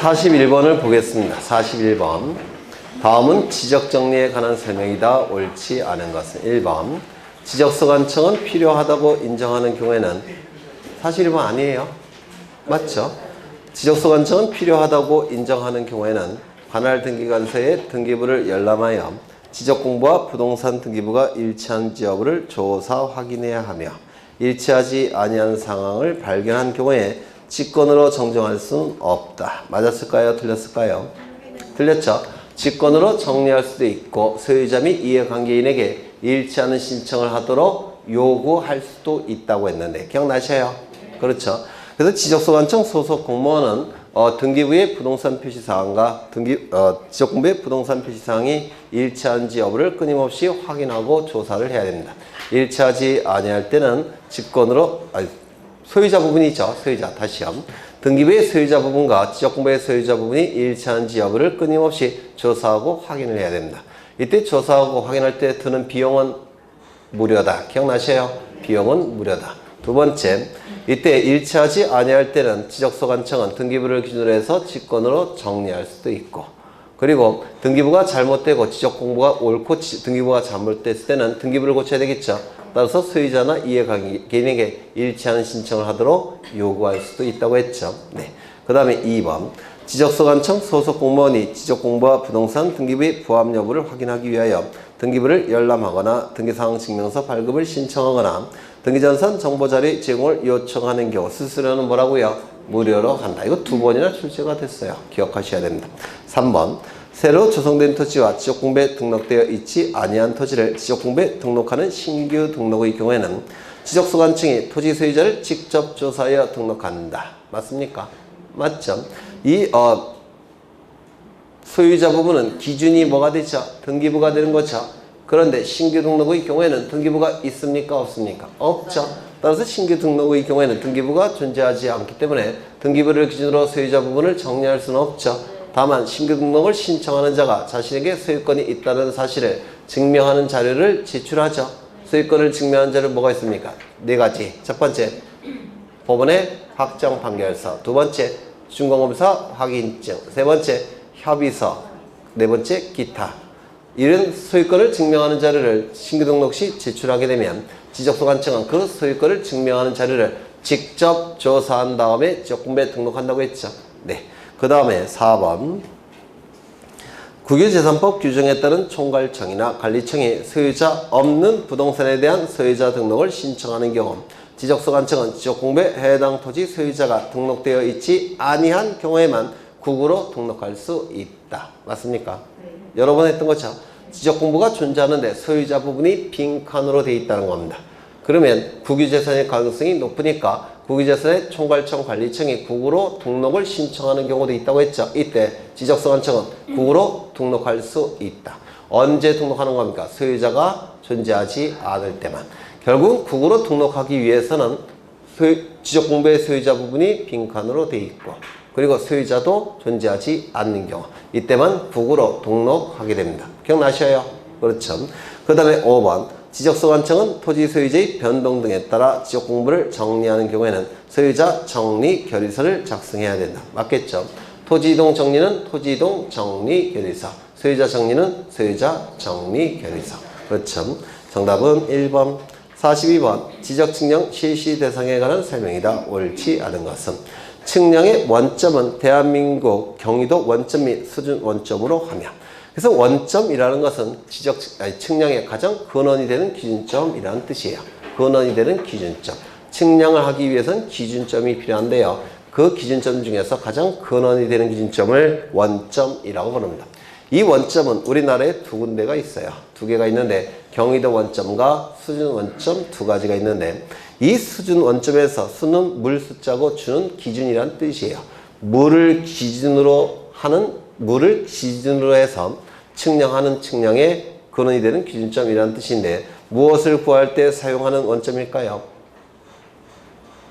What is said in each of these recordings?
41번을 보겠습니다. 41번. 다음은 지적정리에 관한 설명이다. 옳지 않은 것은 1번. 지적서관청은 필요하다고 인정하는 경우에는 41번 아니에요. 맞죠? 지적서관청은 필요하다고 인정하는 경우에는 관할 등기관서에 등기부를 열람하여 지적공부와 부동산 등기부가 일치한지 여부를 조사 확인해야 하며 일치하지 아니한 상황을 발견한 경우에 직권으로 정정할 수는 없다. 맞았을까요? 틀렸을까요? 틀렸죠? 직권으로 정리할 수도 있고 소유자 및 이해관계인에게 일치하는 신청을 하도록 요구할 수도 있다고 했는데 기억나셔요? 그렇죠? 그래서 지적서관청 소속 공무원은 등기부의 부동산 표시사항과 지적공부의 부동산 표시사항이 일치한지 여부를 끊임없이 확인하고 조사를 해야 됩니다. 일치하지 아니할 때는 직권으로 소유자 부분이죠. 소유자 다시요. 등기부의 소유자 부분과 지적공부의 소유자 부분이 일치한지 여부를 끊임없이 조사하고 확인을 해야 됩니다. 이때 조사하고 확인할 때 드는 비용은 무료다. 기억나세요? 비용은 무료다. 두 번째, 이때 일치하지 아니할 때는 지적서관청은 등기부를 기준으로 해서 직권으로 정리할 수도 있고, 그리고 등기부가 잘못되고 지적공부가 옳고 등기부가 잘못됐을 때는 등기부를 고쳐야 되겠죠. 따라서 소유자나 이해관계인에게 일치하는 신청을 하도록 요구할 수도 있다고 했죠. 네. 그 다음에 2번. 지적서관청 소속 공무원이 지적공부와 부동산 등기부의 부합 여부를 확인하기 위하여 등기부를 열람하거나 등기사항증명서 발급을 신청하거나 등기전산 정보자료 제공을 요청하는 경우 수수료는 뭐라고요? 무료로 한다. 이거 두 번이나 출제가 됐어요. 기억하셔야 됩니다. 3번. 새로 조성된 토지와 지적공부에 등록되어 있지 아니한 토지를 지적공부에 등록하는 신규 등록의 경우에는 지적서관청이 토지 소유자를 직접 조사하여 등록한다. 맞습니까? 맞죠? 이 소유자 부분은 기준이 뭐가 되죠? 등기부가 되는 거죠. 그런데 신규 등록의 경우에는 등기부가 있습니까? 없습니까? 없죠. 따라서 신규 등록의 경우에는 등기부가 존재하지 않기 때문에 등기부를 기준으로 소유자 부분을 정리할 수는 없죠. 다만 신규 등록을 신청하는 자가 자신에게 소유권이 있다는 사실을 증명하는 자료를 제출하죠. 소유권을 증명하는 자료 뭐가 있습니까? 네 가지. 첫 번째, 법원의 확정 판결서. 두 번째, 준공검사 확인증. 세 번째, 협의서. 네 번째, 기타. 이런 소유권을 증명하는 자료를 신규 등록 시 제출하게 되면 지적서관청은 그 소유권을 증명하는 자료를 직접 조사한 다음에 지적공부에 등록한다고 했죠. 네. 그 다음에 4번. 국유재산법 규정에 따른 총괄청이나 관리청이 소유자 없는 부동산에 대한 소유자 등록을 신청하는 경우 지적서관청은 지적공부에 해당 토지 소유자가 등록되어 있지 아니한 경우에만 국으로 등록할 수 있다. 맞습니까? 네. 여러 번 했던 거죠. 지적공부가 존재하는데 소유자 부분이 빈칸으로 되어 있다는 겁니다. 그러면 국유재산의 가능성이 높으니까 국유재산의 총괄청, 관리청이 국으로 등록을 신청하는 경우도 있다고 했죠. 이때 지적서관청은 국으로 등록할 수 있다. 언제 등록하는 겁니까? 소유자가 존재하지 않을 때만. 결국 국으로 등록하기 위해서는 지적공부의 소유자 부분이 빈칸으로 되어 있고 그리고 소유자도 존재하지 않는 경우 이때만 국으로 등록하게 됩니다. 기억나셔요? 그렇죠. 그 다음에 5번. 지적서관청은 토지 소유자의 변동 등에 따라 지적공부를 정리하는 경우에는 소유자 정리 결의서를 작성해야 된다. 맞겠죠? 토지이동 정리는 토지이동 정리 결의서, 소유자 정리는 소유자 정리 결의서. 그렇죠. 정답은 1번. 42번. 지적측량 실시 대상에 관한 설명이다. 옳지 않은 것은 측량의 원점은 대한민국 경기도 원점 및 수준 원점으로 하며 그래서 원점이라는 것은 측량의 가장 근원이 되는 기준점이라는 뜻이에요. 근원이 되는 기준점. 측량을 하기 위해서는 기준점이 필요한데요. 그 기준점 중에서 가장 근원이 되는 기준점을 원점이라고 부릅니다. 이 원점은 우리나라에 두 군데가 있어요. 두 개가 있는데 경기도 원점과 수준 원점 두 가지가 있는데 이 수준 원점에서 수는 물 숫자고 주는 기준이란 뜻이에요. 물을 기준으로 해서 측량하는 측량의 근원이 되는 기준점이라는 뜻인데 무엇을 구할 때 사용하는 원점일까요?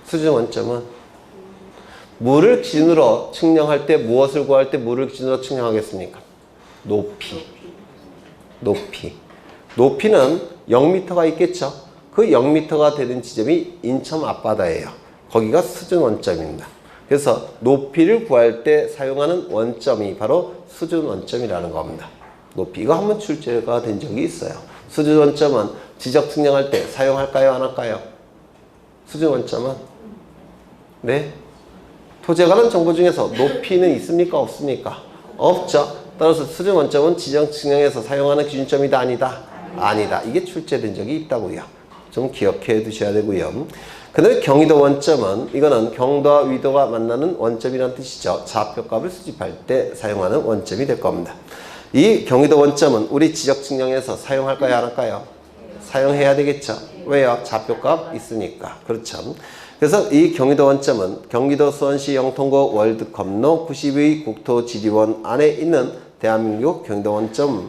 수준 원점은 물을 기준으로 측량할 때 무엇을 구할 때 물을 기준으로 측량하겠습니까? 높이. 높이는 0m가 있겠죠. 그 0m가 되는 지점이 인천 앞바다예요. 거기가 수준 원점입니다. 그래서 높이를 구할 때 사용하는 원점이 바로 수준 원점이라는 겁니다. 높이. 이거 한번 출제가 된 적이 있어요. 수준 원점은 지적 측량할 때 사용할까요? 안 할까요? 수준 원점은? 네? 토지에 관한 정보 중에서 높이는 있습니까? 없습니까? 없죠. 따라서 수준 원점은 지적 측량에서 사용하는 기준점이다? 아니다? 아니다. 이게 출제된 적이 있다고요. 좀 기억해 두셔야 되고요. 그 다음에 경위도 원점은 이거는 경도와 위도가 만나는 원점이라는 뜻이죠. 좌표값을 수집할 때 사용하는 원점이 될 겁니다. 이 경위도 원점은 우리 지적 측량에서 사용할까요? 안 할까요? 사용해야 되겠죠. 왜요? 좌표값 있으니까. 그렇죠. 그래서 이 경위도 원점은 경기도 수원시 영통구 월드컵로 90의 국토지리원 안에 있는 대한민국 경기도 원점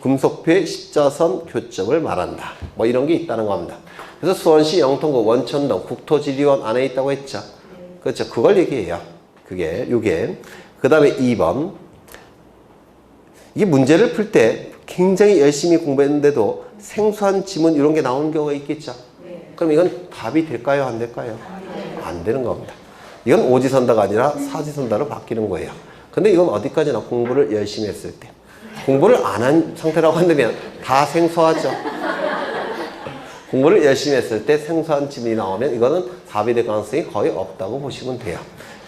금속표의 십자선 교점을 말한다. 뭐 이런 게 있다는 겁니다. 그래서 수원시 영통구 원천동 국토지리원 안에 있다고 했죠. 그렇죠. 그걸 얘기해요. 그게 요게. 그 다음에 2번. 이게 문제를 풀 때 굉장히 열심히 공부했는데도 생소한 지문 이런 게 나오는 경우가 있겠죠. 그럼 이건 답이 될까요? 안 될까요? 안 되는 겁니다. 이건 오지선다가 아니라 사지선다로 바뀌는 거예요. 근데 이건 어디까지나 공부를 열심히 했을 때. 공부를 안 한 상태라고 한다면 다 생소하죠. 공부를 열심히 했을 때 생소한 지문이 나오면 이거는 답이 될 가능성이 거의 없다고 보시면 돼요.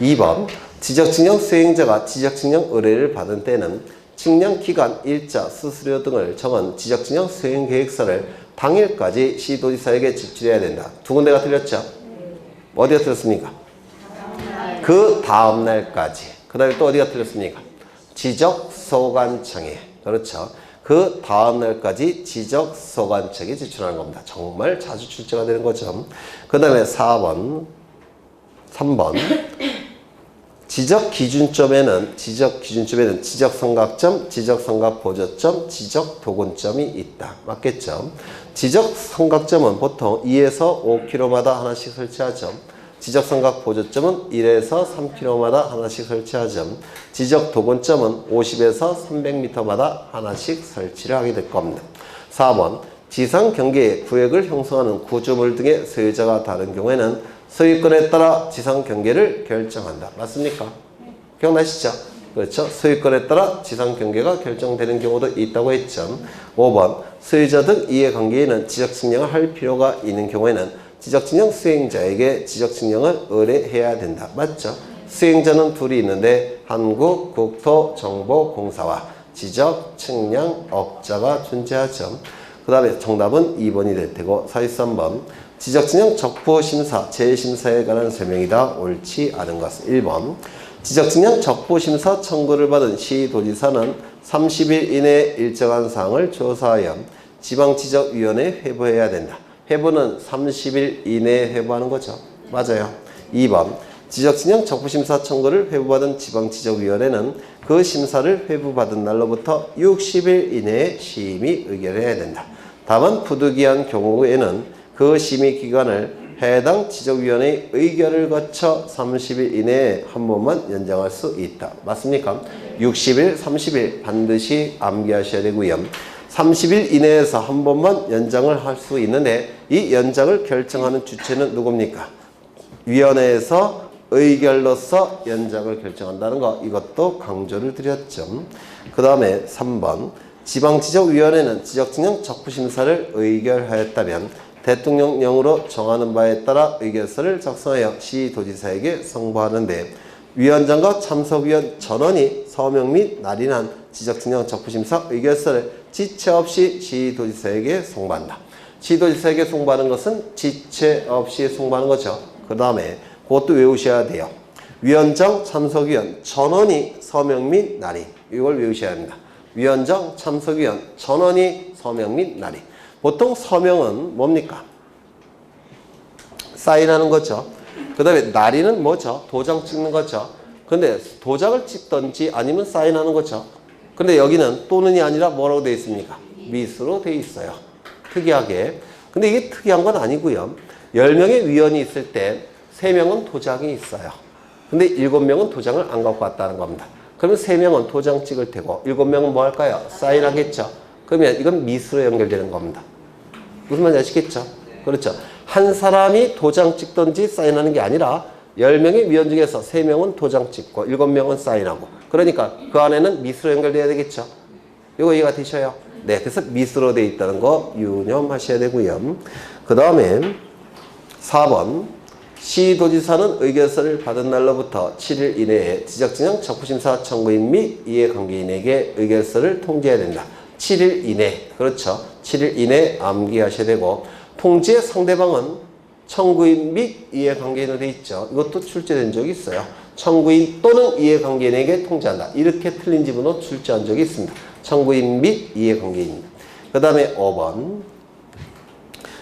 2번. 지적측량 수행자가 지적측량 의뢰를 받은 때는 측량 기간, 일자, 수수료 등을 정한 지적측량 수행 계획서를 당일까지 시도지사에게 제출해야 된다. 두 군데가 틀렸죠? 어디가 틀렸습니까? 그 다음 날까지. 그 다음에 또 어디가 틀렸습니까? 지적소관청에. 그렇죠. 그 다음 날까지 지적소관청에 제출하는 겁니다. 정말 자주 출제가 되는 거죠. 그 다음에 3번. 지적기준점에는 지적삼각점, 지적삼각보조점, 지적도근점이 있다. 맞겠죠? 지적삼각점은 보통 2에서 5km마다 하나씩 설치하죠. 지적삼각보조점은 1에서 3km마다 하나씩 설치하죠. 지적도근점은 50에서 300m마다 하나씩 설치를 하게 될 겁니다. 4번. 지상경계의 구역을 형성하는 구조물 등의 소유자가 다른 경우에는 소유권에 따라 지상경계를 결정한다. 맞습니까? 기억나시죠? 그렇죠? 소유권에 따라 지상경계가 결정되는 경우도 있다고 했죠. 5번. 소유자 등 이해관계인은 지적측량을 할 필요가 있는 경우에는 지적측량 수행자에게 지적측량을 의뢰해야 된다. 맞죠? 수행자는 둘이 있는데 한국국토정보공사와 지적측량업자가 존재하죠. 그 다음에 정답은 2번이 될 테고 43번. 지적측량 적부심사, 재심사에 관한 설명이다. 옳지 않은 것은 1번. 지적측량 적부심사 청구를 받은 시도지사는 30일 이내에 일정한 사항을 조사하여 지방지적위원회에 회부해야 된다. 회부는 30일 이내에 회부하는 거죠. 맞아요. 2번. 지적측량 적부심사 청구를 회부받은 지방지적위원회는 그 심사를 회부받은 날로부터 60일 이내에 심의 의결해야 된다. 다만 부득이한 경우에는 그 심의 기간을 해당 지적위원회의 의결을 거쳐 30일 이내에 한 번만 연장할 수 있다. 맞습니까? 60일, 30일 반드시 암기하셔야 되고요. 30일 이내에서 한 번만 연장을 할 수 있는데 이 연장을 결정하는 주체는 누굽니까? 위원회에서 의결로서 연장을 결정한다는 거, 이것도 강조를 드렸죠. 그 다음에 3번. 지방지적위원회는 지적측량 적부심사를 의결하였다면 대통령령으로 정하는 바에 따라 의결서를 작성하여 시도지사에게 송부하는데 위원장과 참석위원 전원이 서명 및 날인한 지적측량 적부심사 의결서를 지체 없이 시도지사에게 송부한다. 시도지사에게 송부하는 것은 지체 없이 송부하는 거죠. 그 다음에 그것도 외우셔야 돼요. 위원장, 참석위원 전원이 서명 및 날인. 이걸 외우셔야 합니다. 위원장, 참석위원 전원이 서명 및 날인. 보통 서명은 뭡니까? 사인하는 거죠. 그 다음에 날인은 뭐죠? 도장 찍는 거죠. 근데 도장을 찍던지 아니면 사인하는 거죠. 근데 여기는 또는이 아니라 뭐라고 되어 있습니까? 미수로 되어 있어요. 특이하게. 근데 이게 특이한 건 아니고요. 10명의 위원이 있을 때 3명은 도장이 있어요. 근데 7명은 도장을 안 갖고 왔다는 겁니다. 그러면 3명은 도장 찍을 테고 7명은 뭐 할까요? 사인하겠죠. 그러면 이건 미수로 연결되는 겁니다. 무슨 말인지 아시겠죠? 그렇죠. 한 사람이 도장 찍든지 사인하는 게 아니라 10명의 위원 중에서 3명은 도장 찍고 7명은 사인하고 그러니까 그 안에는 미수로 연결돼야 되겠죠. 이거 이해가 되셔요? 네, 그래서 미수로 돼 있다는 거 유념하셔야 되고요. 그 다음에 4번 시도지사는 의결서를 받은 날로부터 7일 이내에 지적진영 적부심사 청구인 및 이해관계인에게 의결서를 통지해야 된다. 7일 이내, 그렇죠. 7일 이내 암기하셔야 되고 통지의 상대방은 청구인 및 이해관계인으로 돼 있죠. 이것도 출제된 적이 있어요. 청구인 또는 이해관계인에게 통지한다. 이렇게 틀린 지문으로 출제한 적이 있습니다. 청구인 및 이해관계인입니다. 그 다음에 5번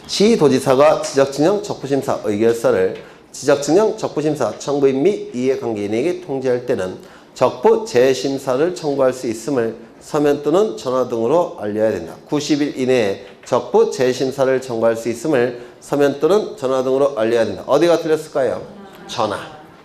시도지사가 지적진영 적부심사 의결서를 지적진영 적부심사 청구인 및 이해관계인에게 통지할 때는 적부 재심사를 청구할 수 있음을 서면 또는 전화 등으로 알려야 된다. 90일 이내에 적부 재심사를 청구할 수 있음을 서면 또는 전화 등으로 알려야 된다. 어디가 틀렸을까요? 전화.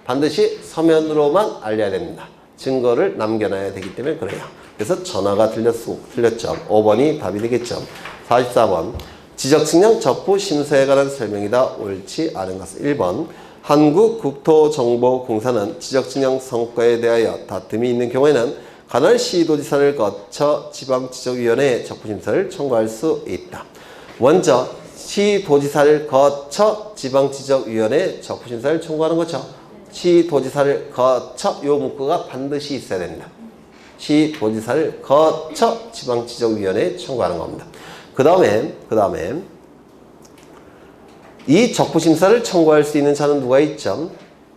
반드시 서면으로만 알려야 됩니다. 증거를 남겨놔야 되기 때문에 그래요. 그래서 전화가 틀렸죠. 5번이 답이 되겠죠. 44번 지적측량 적부 심사에 관한 설명이다. 옳지 않은 것은 1번 한국국토정보공사는 지적측량 성과에 대하여 다툼이 있는 경우에는 관할 시도지사를 거쳐 지방지적위원회에 적부심사를 청구할 수 있다. 먼저 시도지사를 거쳐 지방지적위원회에 적부심사를 청구하는 거죠. 시도지사를 거쳐 요 문구가 반드시 있어야 됩니다. 시도지사를 거쳐 지방지적위원회에 청구하는 겁니다. 그 다음에 이 적부심사를 청구할 수 있는 자는 누가 있죠?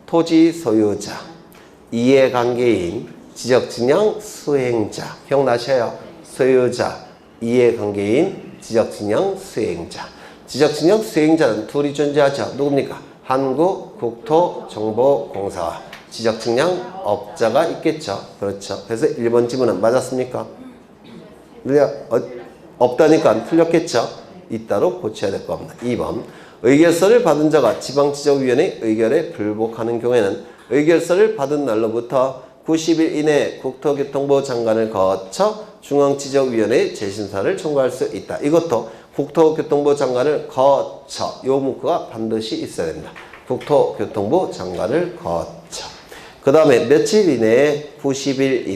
토지 소유자, 이해관계인, 지적진영 수행자. 기억나셔요? 소유자, 이해관계인, 지적진영 수행자. 지적진영 수행자는 둘이 존재하죠. 누굽니까? 한국국토정보공사와 지적측량 업자가 있겠죠. 그렇죠. 그래서 1번 지문은 맞았습니까? 없다니까 틀렸겠죠. 이따로 고쳐야 될 겁니다. 2번 의결서를 받은 자가 지방지적위원회 의결에 불복하는 경우에는 의결서를 받은 날로부터 90일 이내에 국토교통부 장관을 거쳐 중앙지적위원회에 재심사를 청구할 수 있다. 이것도 국토교통부 장관을 거쳐 요 문구가 반드시 있어야 됩니다. 국토교통부 장관을 거쳐. 그 다음에 며칠 이내에 90일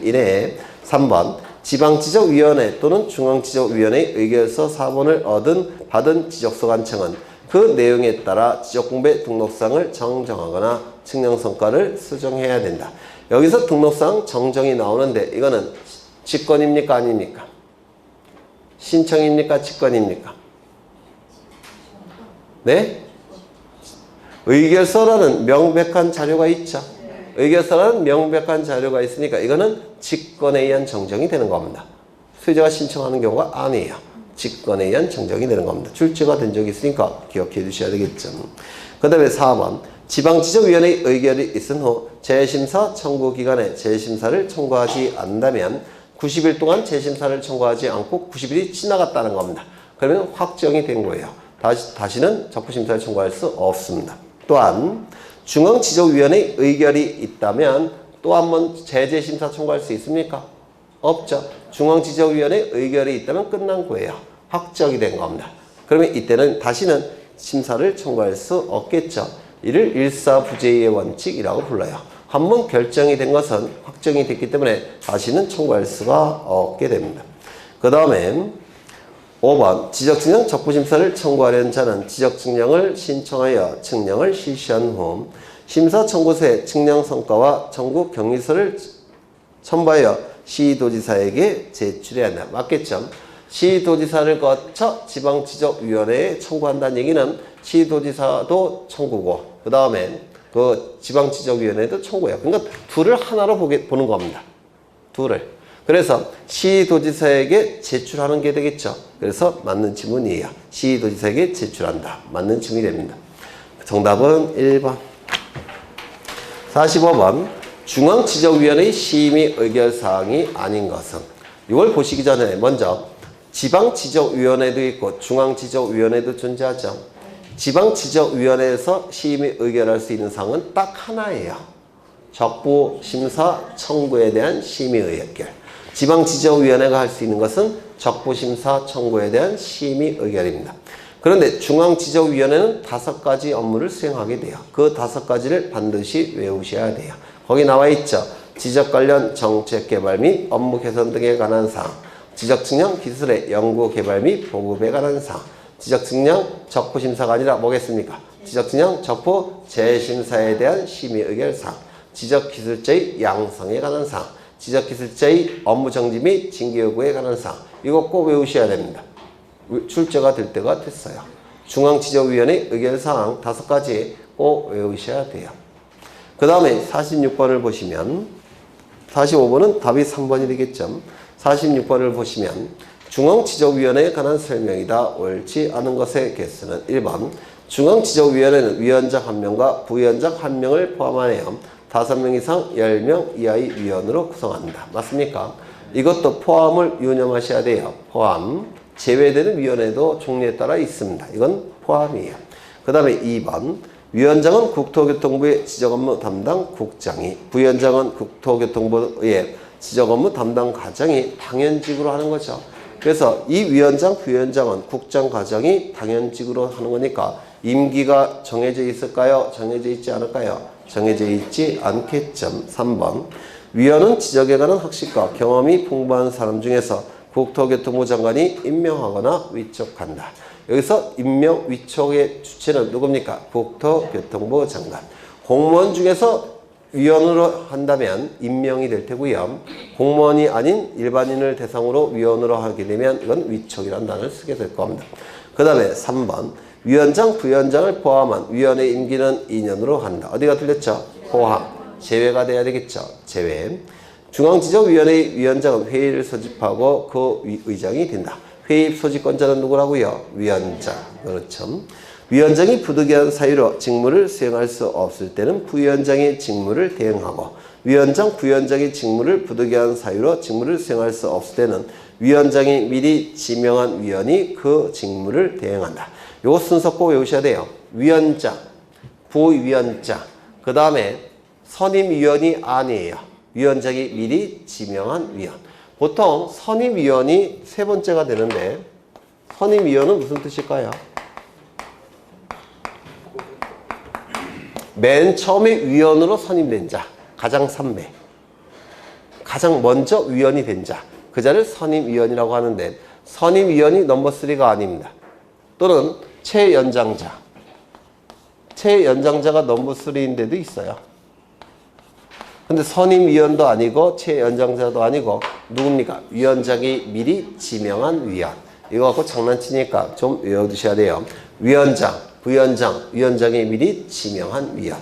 이내에 3번 지방지적위원회 또는 중앙지적위원회의 의결서 4번을 받은 지적소관청은 그 내용에 따라 지적공배 등록상을 정정하거나 측량성과를 수정해야 된다. 여기서 등록상 정정이 나오는데 이거는 직권입니까? 아닙니까? 신청입니까? 직권입니까? 네? 의결서라는 명백한 자료가 있죠. 의결서라는 명백한 자료가 있으니까 이거는 직권에 의한 정정이 되는 겁니다. 수요자가 신청하는 경우가 아니에요. 직권에 의한 정정이 되는 겁니다. 출제가 된 적이 있으니까 기억해 주셔야 되겠죠. 그 다음에 4번 지방지적위원회의 의결이 있은 후 재심사 청구 기간에 재심사를 청구하지 않는다면 90일 동안 재심사를 청구하지 않고 90일이 지나갔다는 겁니다. 그러면 확정이 된 거예요. 다시는 적부심사를 청구할 수 없습니다. 또한 중앙지적위원회의 의결이 있다면 또 한 번 재심사 청구할 수 있습니까? 없죠. 중앙지적위원회의 의결이 있다면 끝난 거예요. 확정이 된 겁니다. 그러면 이때는 다시는 심사를 청구할 수 없겠죠. 이를 일사부재의 원칙이라고 불러요. 한번 결정이 된 것은 확정이 됐기 때문에 다시는 청구할 수가 없게 됩니다. 그 다음에 5번 지적측량 적부심사를 청구하려는 자는 지적측량을 신청하여 측량을 실시한 후 심사 청구서의 측량 성과와 청구 경위서를 첨부하여 시도지사에게 제출해야 한다. 맞겠죠? 시도지사를 거쳐 지방지적위원회에 청구한다는 얘기는 시도지사도 청구고 그 다음에 그 지방지적위원회도 청구해요. 그러니까 둘을 하나로 보는 겁니다. 둘을. 그래서 시도지사에게 제출하는 게 되겠죠. 그래서 맞는 지문이에요. 시도지사에게 제출한다. 맞는 지문이 됩니다. 정답은 1번. 45번 중앙지적위원회의 심의 의결사항이 아닌 것은 이걸 보시기 전에 먼저 지방지적위원회도 있고 중앙지적위원회도 존재하죠. 지방지적위원회에서 심의 의결할 수 있는 사항은 딱 하나예요. 적부심사 청구에 대한 심의 의결. 지방지적위원회가 할 수 있는 것은 적부심사 청구에 대한 심의 의결입니다. 그런데 중앙지적위원회는 5가지 업무를 수행하게 돼요. 그 5가지를 반드시 외우셔야 돼요. 거기 나와 있죠. 지적 관련 정책 개발 및 업무 개선 등에 관한 사항, 지적 측량 기술의 연구 개발 및 보급에 관한 사항, 지적 측량 적부 심사가 아니라 뭐겠습니까? 지적 측량 적부 재심사에 대한 심의 의결 사항, 지적 기술자의 양성에 관한 사항, 지적 기술자의 업무 정지 및 징계 요구에 관한 사항. 이거 꼭 외우셔야 됩니다. 출제가 될 때가 됐어요. 중앙지적위원회 의결사항 5가지 꼭 외우셔야 돼요. 그 다음에 46번을 보시면 45번은 답이 3번이 되겠죠. 46번을 보시면 중앙지적위원회에 관한 설명이다. 옳지 않은 것의 개수는 1번 중앙지적위원회는 위원장 1명과 부위원장 1명을 포함하여 5명 이상 10명 이하의 위원으로 구성한다. 맞습니까? 이것도 포함을 유념하셔야 돼요. 포함. 제외되는 위원회도 종류에 따라 있습니다. 이건 포함이에요. 그 다음에 2번 위원장은 국토교통부의 지적업무 담당 국장이, 부위원장은 국토교통부의 지적업무 담당 과장이 당연직으로 하는 거죠. 그래서 이 위원장, 부위원장은 국장, 과장이 당연직으로 하는 거니까 임기가 정해져 있을까요? 정해져 있지 않을까요? 정해져 있지 않겠죠. 3번 위원은 지적에 관한 학식과 경험이 풍부한 사람 중에서 국토교통부 장관이 임명하거나 위촉한다. 여기서 임명, 위촉의 주체는 누굽니까? 국토교통부 장관. 공무원 중에서 위원으로 한다면 임명이 될 테고요. 공무원이 아닌 일반인을 대상으로 위원으로 하게 되면 이건 위촉이라는 단어를 쓰게 될 겁니다. 그 다음에 3번 위원장, 부위원장을 포함한 위원회 임기는 2년으로 한다. 어디가 틀렸죠? 포함. 제외가 돼야 되겠죠? 제외. 중앙지적위원회의 위원장은 회의를 소집하고 그 의장이 된다. 회의 소집권자는 누구라고요? 위원장. 그렇죠. 위원장이 부득이한 사유로 직무를 수행할 수 없을 때는 부위원장이 직무를 대행하고 위원장, 부위원장이 직무를 부득이한 사유로 직무를 수행할 수 없을 때는 위원장이 미리 지명한 위원이 그 직무를 대행한다. 요 순서 꼭 외우셔야 돼요. 위원장, 부위원장, 그 다음에 선임위원이 아니에요. 위원장이 미리 지명한 위원. 보통 선임위원이 3번째가 되는데 선임위원은 무슨 뜻일까요? 맨 처음에 위원으로 선임된 자, 가장 선배, 가장 먼저 위원이 된 자, 그 자를 선임위원이라고 하는데 선임위원이 넘버 3가 아닙니다. 또는 최연장자, 최연장자가 넘버 3인데도 있어요. 근데 선임위원도 아니고 최연장자도 아니고 누굽니까? 위원장이 미리 지명한 위원. 이거 갖고 장난치니까 좀 외워두셔야 돼요. 위원장, 부위원장, 위원장이 미리 지명한 위원.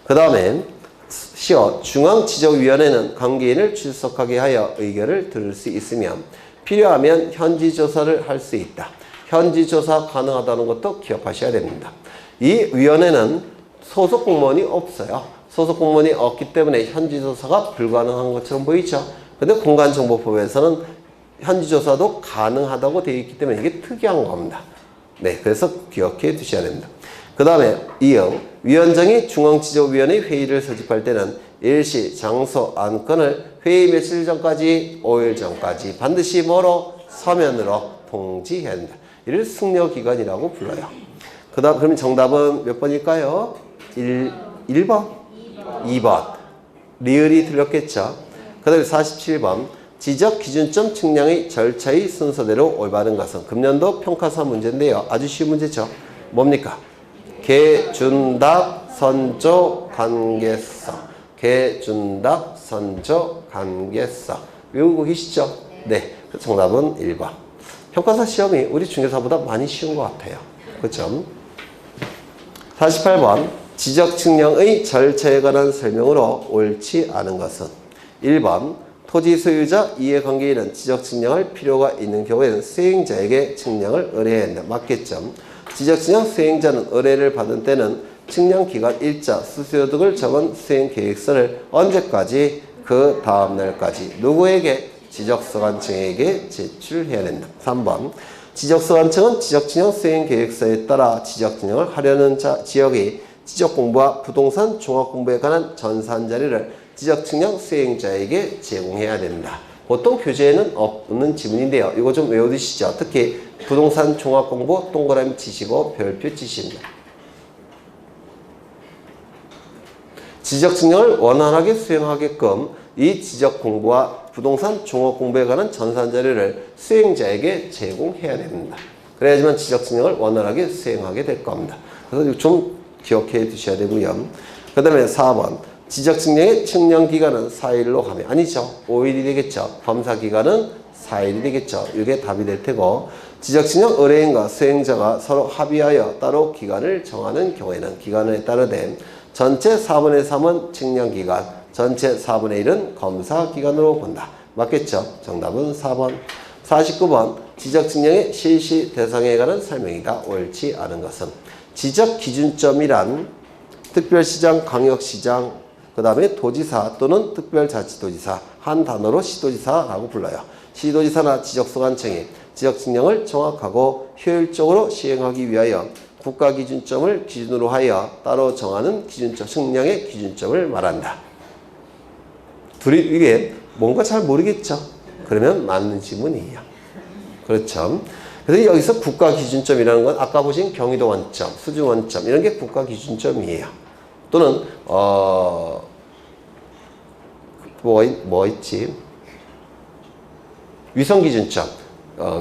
그 다음에 시어 중앙지적위원회는 관계인을 출석하게 하여 의견을 들을 수 있으며 필요하면 현지조사를 할 수 있다. 현지조사 가능하다는 것도 기억하셔야 됩니다. 이 위원회는 소속 공무원이 없어요. 소속 공무원이 없기 때문에 현지조사가 불가능한 것처럼 보이죠. 근데 공간정보법에서는 현지조사도 가능하다고 되어 있기 때문에 이게 특이한 겁니다. 네, 그래서 기억해 두셔야 됩니다. 그 다음에 이응 위원장이 중앙지적위원회 회의를 소집할 때는 일시, 장소, 안건을 회의 며칠 전까지, 5일 전까지 반드시 뭐로? 서면으로 통지해야 합니다. 이를 승려기간이라고 불러요. 그 다음 그러면 정답은 몇 번일까요? 1번? 2번. 리을이 틀렸겠죠. 그 다음에 47번. 지적 기준점 측량의 절차의 순서대로 올바른 것은 금년도 평가사 문제인데요. 아주 쉬운 문제죠. 뭡니까? 개준답, 선조, 관계성. 개준답, 선조, 관계성. 외우고 계시죠? 네. 정답은 1번. 평가사 시험이 우리 중개사보다 많이 쉬운 것 같아요. 그렇죠? 48번. 지적 측량의 절차에 관한 설명으로 옳지 않은 것은 1번 토지 소유자 이해관계인은 지적 측량할 필요가 있는 경우에는 수행자에게 측량을 의뢰해야 한다. 맞겠죠? 지적 측량 수행자는 의뢰를 받은 때는 측량 기간, 일자, 수수료 등을 적은 수행 계획서를 언제까지? 그 다음 날까지 누구에게? 지적서관청에게 제출해야 된다. 3번 지적서관청은 지적 측량 수행 계획서에 따라 지적 측량을 하려는 지역이 지적공부와 부동산 종합공부에 관한 전산 자료를 지적측량 수행자에게 제공해야 된다. 보통 교재에는 없는 지문인데요. 이거 좀 외워두시죠. 특히 부동산 종합공부 동그라미 치시고 별표 치십니다. 지적증명을 원활하게 수행하게끔 이 지적공부와 부동산 종합공부에 관한 전산자료를 수행자에게 제공해야 됩니다. 그래야지만 지적증명을 원활하게 수행하게 될 겁니다. 그래서 좀 기억해 두셔야 되고요. 그 다음에 4번 지적증명의 측량기간은 4일로 가면 아니죠. 5일이 되겠죠. 검사기간은 4일이 되겠죠. 이게 답이 될 테고 지적증명 의뢰인과 수행자가 서로 합의하여 따로 기간을 정하는 경우에는 기간에 따르되 전체 4분의 3은 측량기간, 전체 4분의 1은 검사기간으로 본다. 맞겠죠? 정답은 4번. 49번 지적증명의 실시 대상에 관한 설명이다. 옳지 않은 것은 지적기준점이란 특별시장, 광역시장, 그 다음에 도지사 또는 특별자치도지사, 한 단어로 시도지사라고 불러요. 시도지사나 지적소관청이 지적증명을 정확하고 효율적으로 시행하기 위하여 국가기준점을 기준으로 하여 따로 정하는 기준점, 측량의 기준점을 말한다. 둘이 이게 뭔가 잘 모르겠죠? 그러면 맞는 지문이에요. 그렇죠? 그래서 여기서 국가기준점이라는 건 아까 보신 경의도 원점, 수준 원점 이런 게 국가기준점이에요. 또는 뭐 있지? 위성기준점.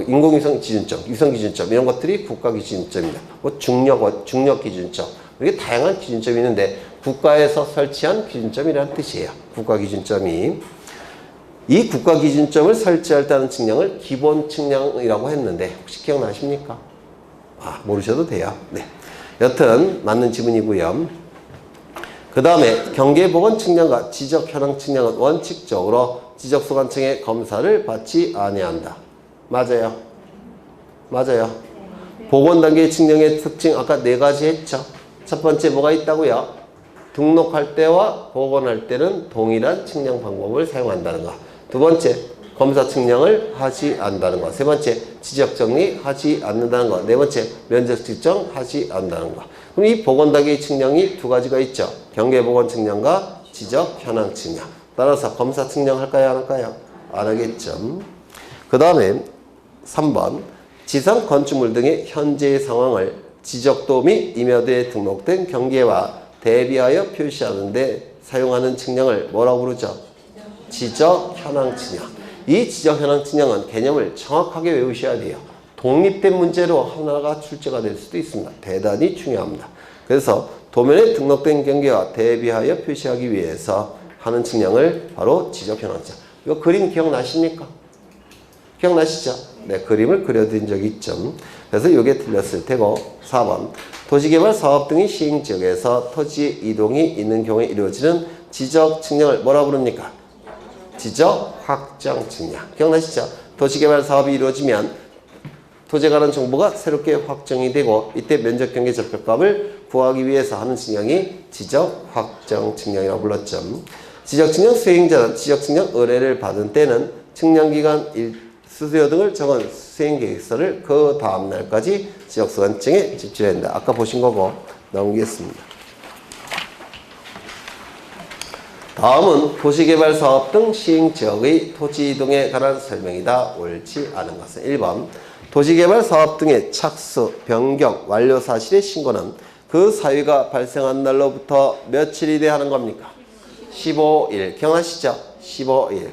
인공위성 기준점, 위성 기준점 이런 것들이 국가 기준점입니다. 뭐 중력 기준점 이렇게 다양한 기준점이 있는데 국가에서 설치한 기준점이라는 뜻이에요. 국가 기준점이 이 국가 기준점을 설치할 때 하는 측량을 기본 측량이라고 했는데 혹시 기억나십니까? 모르셔도 돼요. 네, 여튼 맞는 지문이고요. 그 다음에 경계보건 측량과 지적 현황 측량은 원칙적으로 지적소관청의 검사를 받지 아니한다. 맞아요. 맞아요. 보건단계 측량의 특징 아까 4가지 했죠. 첫 번째 뭐가 있다고요? 등록할 때와 복원할 때는 동일한 측량 방법을 사용한다는 거. 두 번째 검사 측량을 하지 않는다는 거. 세 번째 지적 정리하지 않는다는 거. 네 번째 면적 측정하지 않는다는 거. 그럼 이 보건단계 측량이 2가지가 있죠. 경계보건 측량과 지적 현황 측량. 따라서 검사 측량할까요? 안 할까요? 안 하겠죠. 그 다음에 3번 지상 건축물 등의 현재의 상황을 지적도 및 임야도에 등록된 경계와 대비하여 표시하는 데 사용하는 측량을 뭐라고 부르죠? 지적 현황 측량. 이 지적 현황 측량은 개념을 정확하게 외우셔야 돼요. 독립된 문제로 하나가 출제가 될 수도 있습니다. 대단히 중요합니다. 그래서 도면에 등록된 경계와 대비하여 표시하기 위해서 하는 측량을 바로 지적 현황 측량. 이거 그림 기억나십니까? 기억나시죠? 네, 그림을 그려드린 적이 있죠. 그래서 이게 틀렸을 테고 4번 도시개발 사업 등의 시행지역에서 토지 이동이 있는 경우에 이루어지는 지적 측량을 뭐라 부릅니까? 지적 확정 측량. 기억나시죠? 도시개발 사업이 이루어지면 토지에 관한 정보가 새롭게 확정이 되고 이때 면적 경계 적합값을 구하기 위해서 하는 측량이 지적 확정 측량이라고 불렀죠. 지적 측량 수행자는 지적 측량 의뢰를 받은 때는 측량기간 수수료 등을 적은 수행계획서를 그 다음날까지 지적소관청에 제출해야 된다. 아까 보신 거고 넘기겠습니다. 다음은 도시개발사업 등 시행지역의 토지이동에 관한 설명이다. 옳지 않은 것은 1번 도시개발사업 등의 착수, 변경, 완료 사실의 신고는 그 사유가 발생한 날로부터 며칠이 돼야 하는 겁니까? 15일. 기억나시죠? 15일.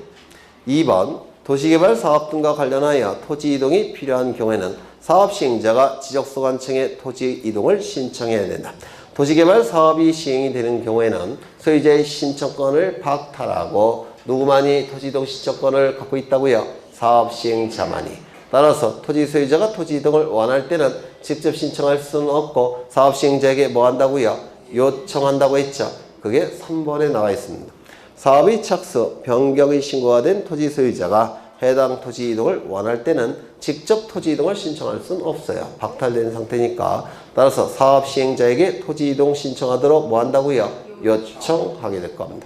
2번 도시개발 사업 등과 관련하여 토지 이동이 필요한 경우에는 사업 시행자가 지적소관청에 토지 이동을 신청해야 된다. 도시개발 사업이 시행이 되는 경우에는 소유자의 신청권을 박탈하고 누구만이 토지 이동 신청권을 갖고 있다고요? 사업 시행자만이. 따라서 토지 소유자가 토지 이동을 원할 때는 직접 신청할 수는 없고 사업 시행자에게 뭐 한다고요? 요청한다고 했죠. 그게 3번에 나와 있습니다. 사업의 착수, 변경의 신고가 된 토지 소유자가 해당 토지 이동을 원할 때는 직접 토지 이동을 신청할 수는 없어요. 박탈된 상태니까. 따라서 사업 시행자에게 토지 이동 신청하도록 뭐 한다고요? 요청하게 될 겁니다.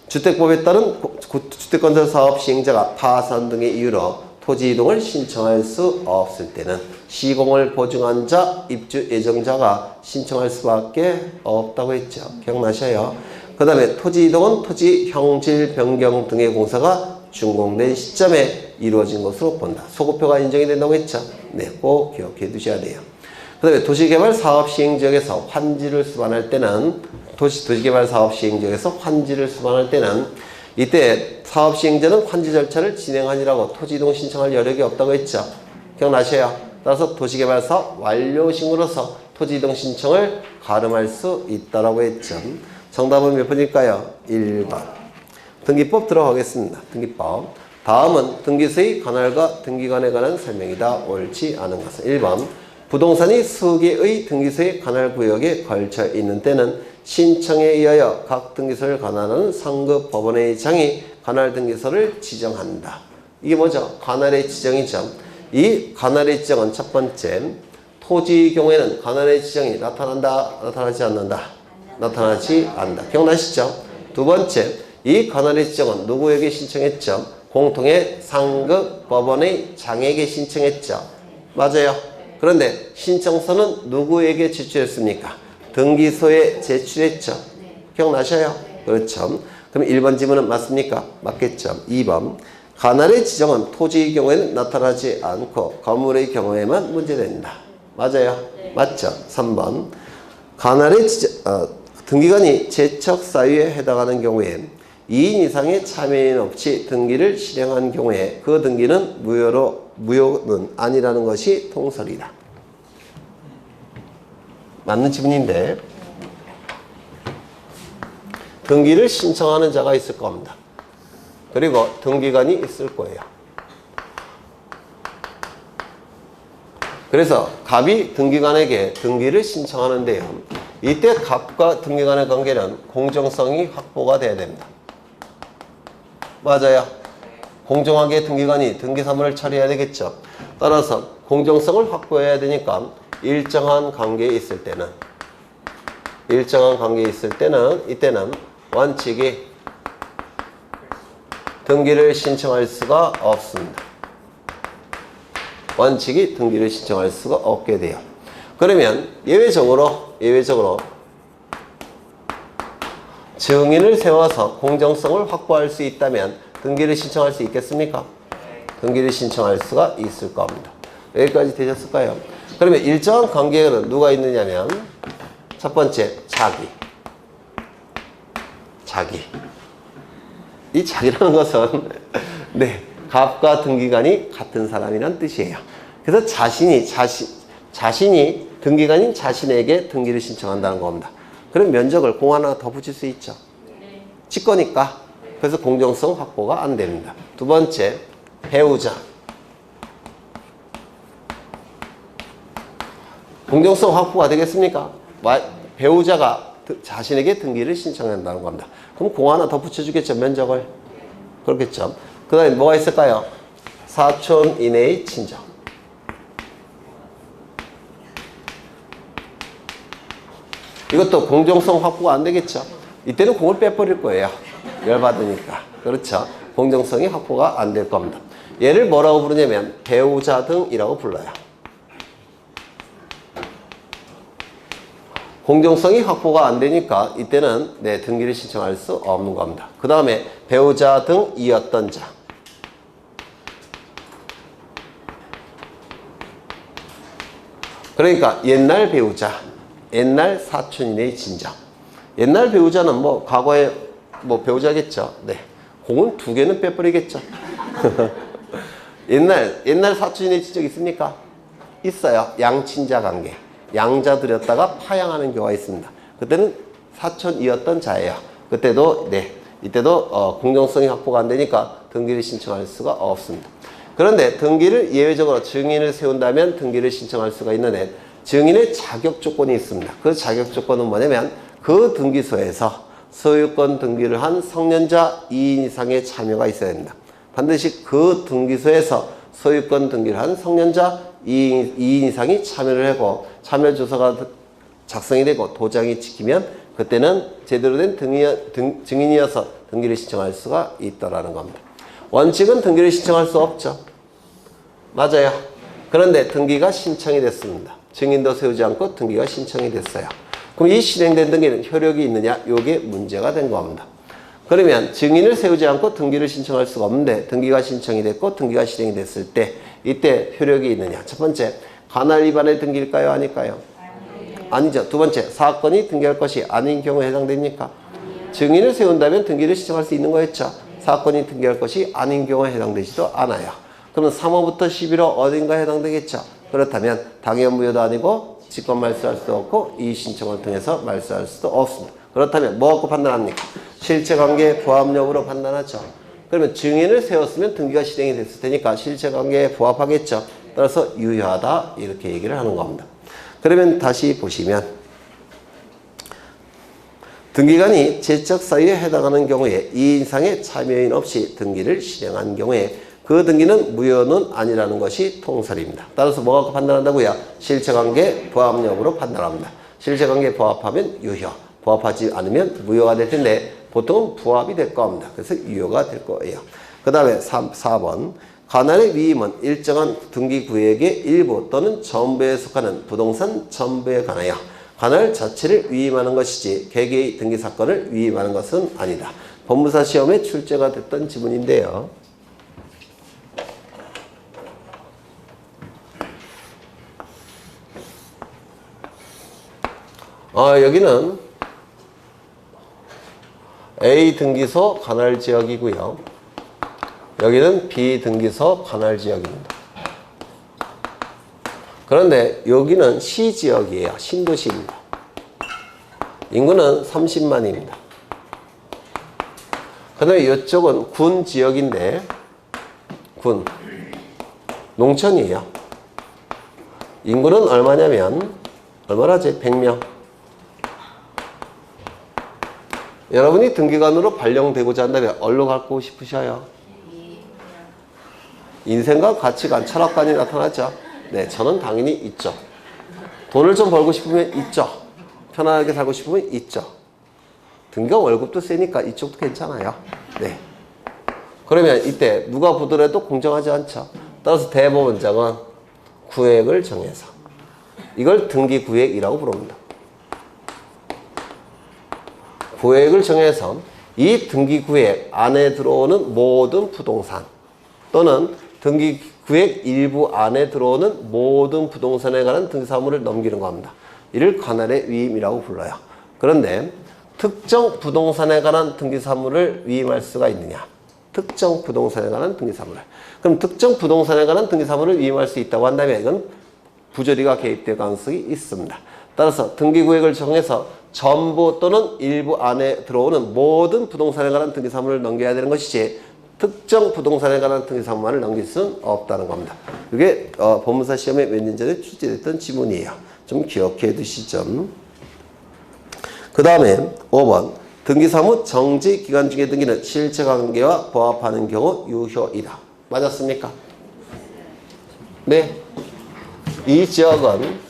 주택법에 따른 주택건설 사업 시행자가 파산 등의 이유로 토지 이동을 신청할 수 없을 때는 시공을 보증한 자, 입주 예정자가 신청할 수밖에 없다고 했죠. 기억나셔요? 그 다음에 토지 이동은 토지 형질 변경 등의 공사가 준공된 시점에 이루어진 것으로 본다. 소급표가 인정이 된다고 했죠? 네, 꼭 기억해 두셔야 돼요. 그 다음에 도시개발 사업 시행지역에서 환지를 수반할 때는 도시개발 사업 시행지역에서 환지를 수반할 때는 이때 사업 시행자는 환지 절차를 진행하니라고 토지이동 신청할 여력이 없다고 했죠? 기억나셔요? 따라서 도시개발 사업 완료 신고로서 토지이동 신청을 가름할 수 있다라고 했죠. 정답은 몇 번일까요? 1번. 등기법 들어가겠습니다. 등기법. 다음은 등기소의 관할과 등기관에 관한 설명이다. 옳지 않은 것은 1번. 부동산이 수개의 등기소의 관할 구역에 걸쳐 있는 때는 신청에 의하여 각 등기소를 관할하는 상급 법원의장이 관할 등기소를 지정한다. 이게 뭐죠? 관할의 지정이죠. 이 관할의 지정은 첫 번째, 토지의 경우에는 관할의 지정이 나타난다, 나타나지 않는다? 나타나지 않는다. 기억나시죠? 두 번째, 이 관할의 지정은 누구에게 신청했죠? 공통의 상급 법원의 장에게 신청했죠. 맞아요. 그런데 신청서는 누구에게 제출했습니까? 등기소에 제출했죠. 기억나셔요? 그렇죠. 그럼 1번 지문은 맞습니까? 맞겠죠. 2번. 관할의 지정은 토지의 경우에는 나타나지 않고 건물의 경우에만 문제된다. 맞아요. 맞죠. 3번. 관할의 등기관이 제척 사유에 해당하는 경우에 2인 이상의 참여인 없이 등기를 실행한 경우에 그 등기는 무효는 아니라는 것이 통설이다. 맞는 지문인데 등기를 신청하는 자가 있을 겁니다. 그리고 등기관이 있을 거예요. 그래서 갑이 등기관에게 등기를 신청하는데요. 이때 갑과 등기관의 관계는 공정성이 확보가 돼야 됩니다. 맞아요. 공정하게 등기관이 등기사무를 처리해야 되겠죠. 따라서 공정성을 확보해야 되니까 일정한 관계에 있을 때는 이때는 원칙이 등기를 신청할 수가 없습니다. 원칙이 등기를 신청할 수가 없게 돼요. 그러면 예외적으로 증인을 세워서 공정성을 확보할 수 있다면 등기를 신청할 수 있겠습니까? 등기를 신청할 수가 있을 겁니다. 여기까지 되셨을까요? 그러면 일정한 관계는 누가 있느냐면 첫 번째 자기. 이 자기라는 것은 네, 갑과 등기관이 같은 사람이란 뜻이에요. 그래서 자신이 등기관인 자신에게 등기를 신청한다는 겁니다. 그럼 면적을 공 하나 더 붙일 수 있죠. 지 거니까. 그래서 공정성 확보가 안 됩니다. 두 번째, 배우자. 공정성 확보가 되겠습니까? 배우자가 자신에게 등기를 신청한다는 겁니다. 그럼 공 하나 더 붙여주겠죠, 면적을. 그렇겠죠. 그 다음에 뭐가 있을까요? 사촌 이내의 친정. 이것도 공정성 확보가 안 되겠죠. 이때는 공을 빼버릴 거예요. 열받으니까. 그렇죠. 공정성이 확보가 안 될 겁니다. 얘를 뭐라고 부르냐면 배우자 등이라고 불러요. 공정성이 확보가 안 되니까 이때는 네, 등기를 신청할 수 없는 겁니다. 그 다음에 배우자 등이었던 자. 그러니까 옛날 배우자, 옛날 사촌인의 친정. 옛날 배우자는 뭐 과거에 뭐 배우자겠죠. 네, 공은 두 개는 빼버리겠죠. 옛날 사촌인의 친정 있습니까? 있어요. 양친자 관계. 양자 들였다가 파양하는 경우가 있습니다. 그때는 사촌이었던 자예요. 그때도 이때도 공정성이 확보가 안 되니까 등기를 신청할 수가 없습니다. 그런데 등기를 예외적으로 증인을 세운다면 등기를 신청할 수가 있는데 증인의 자격 조건이 있습니다. 그 자격 조건은 뭐냐면 그 등기소에서 소유권 등기를 한 성년자 2인 이상의 참여가 있어야 됩니다. 반드시 그 등기소에서 소유권 등기를 한 성년자 2인 이상이 참여를 하고 참여조서가 작성이 되고 도장이 찍히면 그때는 제대로 된 증인이어서 등기를 신청할 수가 있다라는 겁니다. 원칙은 등기를 신청할 수 없죠. 맞아요. 그런데 등기가 신청이 됐습니다. 증인도 세우지 않고 등기가 신청이 됐어요. 그럼 이 실행된 등기는 효력이 있느냐? 이게 문제가 된 겁니다. 그러면 증인을 세우지 않고 등기를 신청할 수가 없는데 등기가 신청이 됐고 등기가 실행이 됐을 때 이때 효력이 있느냐. 첫 번째, 관할 위반의 등기일까요? 아닐까요? 아니죠. 두 번째, 사건이 등기할 것이 아닌 경우에 해당됩니까? 증인을 세운다면 등기를 신청할 수 있는 거였죠. 사건이 등기할 것이 아닌 경우에 해당되지도 않아요. 그러면 3호부터 11호 어딘가에 해당되겠죠. 그렇다면 당연무효도 아니고 직권 말소할 수도 없고 이의신청을 통해서 말소할 수도 없습니다. 그렇다면 뭐 갖고 판단합니까? 실체관계 부합 여부로 판단하죠. 그러면 증인을 세웠으면 등기가 실행이 됐을 테니까 실체관계에 부합하겠죠. 따라서 유효하다 이렇게 얘기를 하는 겁니다. 그러면 다시 보시면 등기관이 제적 사유에 해당하는 경우에 2인 이상의 참여인 없이 등기를 실행한 경우에 그 등기는 무효는 아니라는 것이 통설입니다. 따라서 뭐가 판단한다고요? 실체관계 부합 여부로 판단합니다. 실체관계에 부합하면 유효, 부합하지 않으면 무효가 될 텐데 보통은 부합이 될 겁니다. 그래서 유효가 될 거예요. 그 다음에 4번 관할의 위임은 일정한 등기구역의 일부 또는 전부에 속하는 부동산 전부에 관하여 관할 자체를 위임하는 것이지 개개의 등기사건을 위임하는 것은 아니다. 법무사 시험에 출제가 됐던 지문인데요. 여기는 A 등기소 관할 지역이고요. 여기는 B 등기소 관할 지역입니다. 그런데 여기는 시지역이에요. 신도시입니다. 인구는 30만입니다. 그 다음에 이쪽은 군 지역인데 군 농촌이에요. 인구는 얼마냐면 얼마라지? 100명. 여러분이 등기관으로 발령되고자 한다면 어디로 갖고 싶으셔요? 인생과 가치관, 철학관이 나타나죠. 네, 저는 당연히 있죠. 돈을 좀 벌고 싶으면 있죠. 편안하게 살고 싶으면 있죠. 등기관 월급도 세니까 이쪽도 괜찮아요. 네. 그러면 이때 누가 보더라도 공정하지 않죠. 따라서 대법원장은 구획을 정해서 이걸 등기구획이라고 부릅니다. 구획을 정해서 이 등기구획 안에 들어오는 모든 부동산 또는 등기구획 일부 안에 들어오는 모든 부동산에 관한 등기사무를 넘기는 겁니다. 이를 관할의 위임이라고 불러요. 그런데 특정 부동산에 관한 등기사무를 위임할 수가 있느냐? 특정 부동산에 관한 등기사무를. 그럼 특정 부동산에 관한 등기사무를 위임할 수 있다고 한다면 이건 부조리가 개입될 가능성이 있습니다. 따라서 등기구획을 정해서 전부 또는 일부 안에 들어오는 모든 부동산에 관한 등기사무를 넘겨야 되는 것이지 특정 부동산에 관한 등기사무만을 넘길 수는 없다는 겁니다. 이게 법무사 시험에 몇 년 전에 출제됐던 지문이에요. 좀 기억해 두시죠. 그 다음에 5번 등기사무 정지 기간 중의 등기는 실체관계와 부합하는 경우 유효이다. 맞았습니까? 네. 이 지역은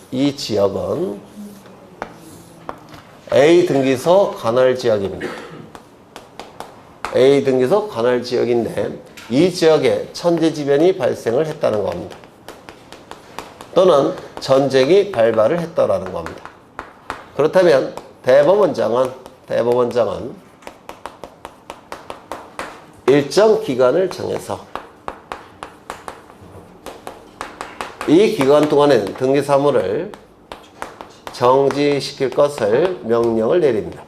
A 등기소 관할 지역입니다. A 등기소 관할 지역인데 이 지역에 천재지변이 발생을 했다는 겁니다. 또는 전쟁이 발발을 했다라는 겁니다. 그렇다면 대법원장은 일정 기간을 정해서 이 기간 동안에는 등기사무를 정지시킬 것을 명령을 내립니다.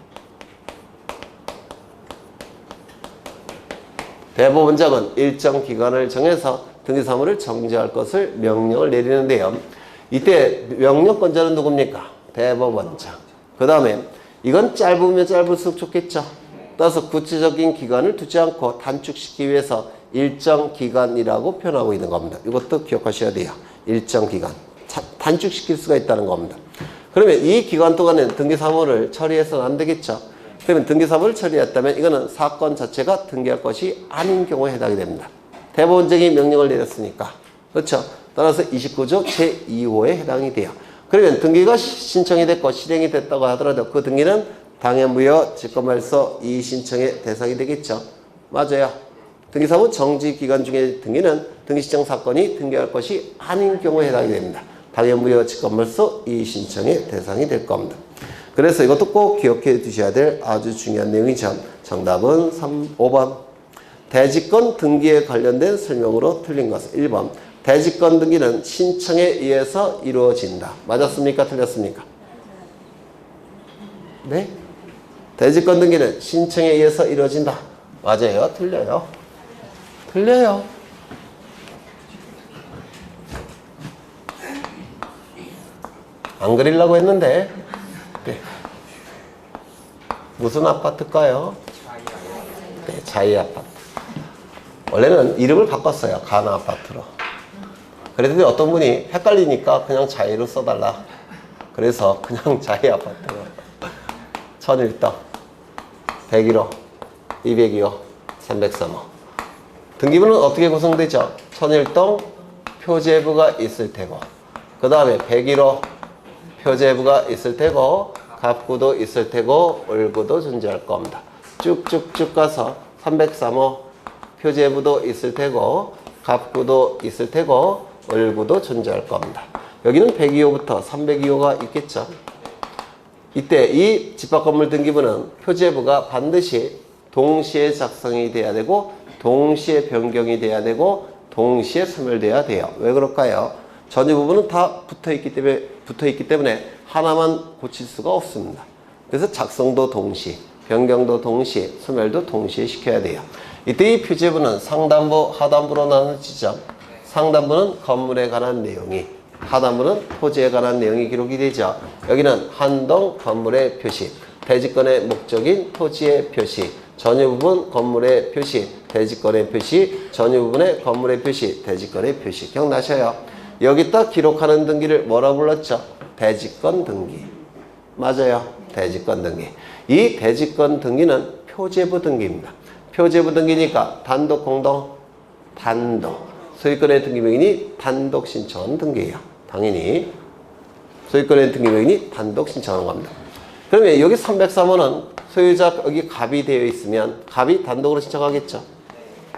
대법원장은 일정 기간을 정해서 등기사무를 정지할 것을 명령을 내리는데요. 이때 명령권자는 누굽니까? 대법원장. 그 다음에 이건 짧으면 짧을수록 좋겠죠. 따라서 구체적인 기간을 두지 않고 단축시키기 위해서 일정 기간이라고 표현하고 있는 겁니다. 이것도 기억하셔야 돼요. 일정 기간. 단축시킬 수가 있다는 겁니다. 그러면 이 기간 동안에는 등기사무를 처리해서는 안 되겠죠. 그러면 등기사무를 처리했다면 이거는 사건 자체가 등기할 것이 아닌 경우에 해당이 됩니다. 대법원장이 명령을 내렸으니까. 그렇죠. 따라서 29조 제2호에 해당이 돼요. 그러면 등기가 신청이 됐고 실행이 됐다고 하더라도 그 등기는 당연무효, 직권말소, 이의신청의 대상이 되겠죠. 맞아요. 등기사무 정지기간 중의 등기는 등기신청 사건이 등기할 것이 아닌 경우에 해당이 됩니다. 당연무효, 직권말소, 이의신청의 대상이 될 겁니다. 그래서 이것도 꼭 기억해 두셔야 될 아주 중요한 내용이죠. 정답은 5번. 대지권 등기에 관련된 설명으로 틀린 것은 1번. 대지권 등기는 신청에 의해서 이루어진다. 맞았습니까? 틀렸습니까? 네? 대지권 등기는 신청에 의해서 이루어진다. 맞아요? 틀려요? 틀려요. 안 그리려고 했는데. 네. 무슨 아파트일까요? 네, 자이 아파트. 원래는 이름을 바꿨어요. 가나 아파트로. 그랬더니 어떤 분이 헷갈리니까 그냥 자이로 써달라. 그래서 그냥 자이 아파트로. 1001동, 101호, 202호, 303호. 등기부는 어떻게 구성되죠? 1001동 표제부가 있을 테고, 그 다음에 101호 표제부가 있을 테고, 갑구도 있을 테고, 을구도 존재할 겁니다. 쭉쭉쭉 가서 303호 표제부도 있을 테고, 갑구도 있을 테고, 을구도 존재할 겁니다. 여기는 102호부터 302호가 있겠죠. 이때 이 집합건물 등기부는 표제부가 반드시 동시에 작성이 돼야 되고, 동시에 변경이 돼야 되고, 동시에 소멸돼야 돼요. 왜 그럴까요? 전유 부분은 다 붙어있기 때문에 하나만 고칠 수가 없습니다. 그래서 작성도 동시, 변경도 동시, 소멸도 동시에 시켜야 돼요. 이때 이 표제부는 상단부, 하단부로 나눠지죠. 상단부는 건물에 관한 내용이, 하단부는 토지에 관한 내용이 기록이 되죠. 여기는 한동 건물의 표시, 대지권의 목적인 토지의 표시, 전유 부분 건물의 표시, 대지권의 표시, 전유 부분의 건물의 표시, 대지권의 표시. 기억나셔요? 여기다 기록하는 등기를 뭐라 불렀죠? 대지권 등기. 맞아요. 대지권 등기. 이 대지권 등기는 표제부 등기입니다. 표제부 등기니까 단독, 공동, 단독. 소유권의 등기명인이 단독 신청한 등기예요. 당연히 소유권의 등기명인이 단독 신청한 겁니다. 그러면 여기 303호는 소유자 여기 갑이 되어 있으면 갑이 단독으로 신청하겠죠.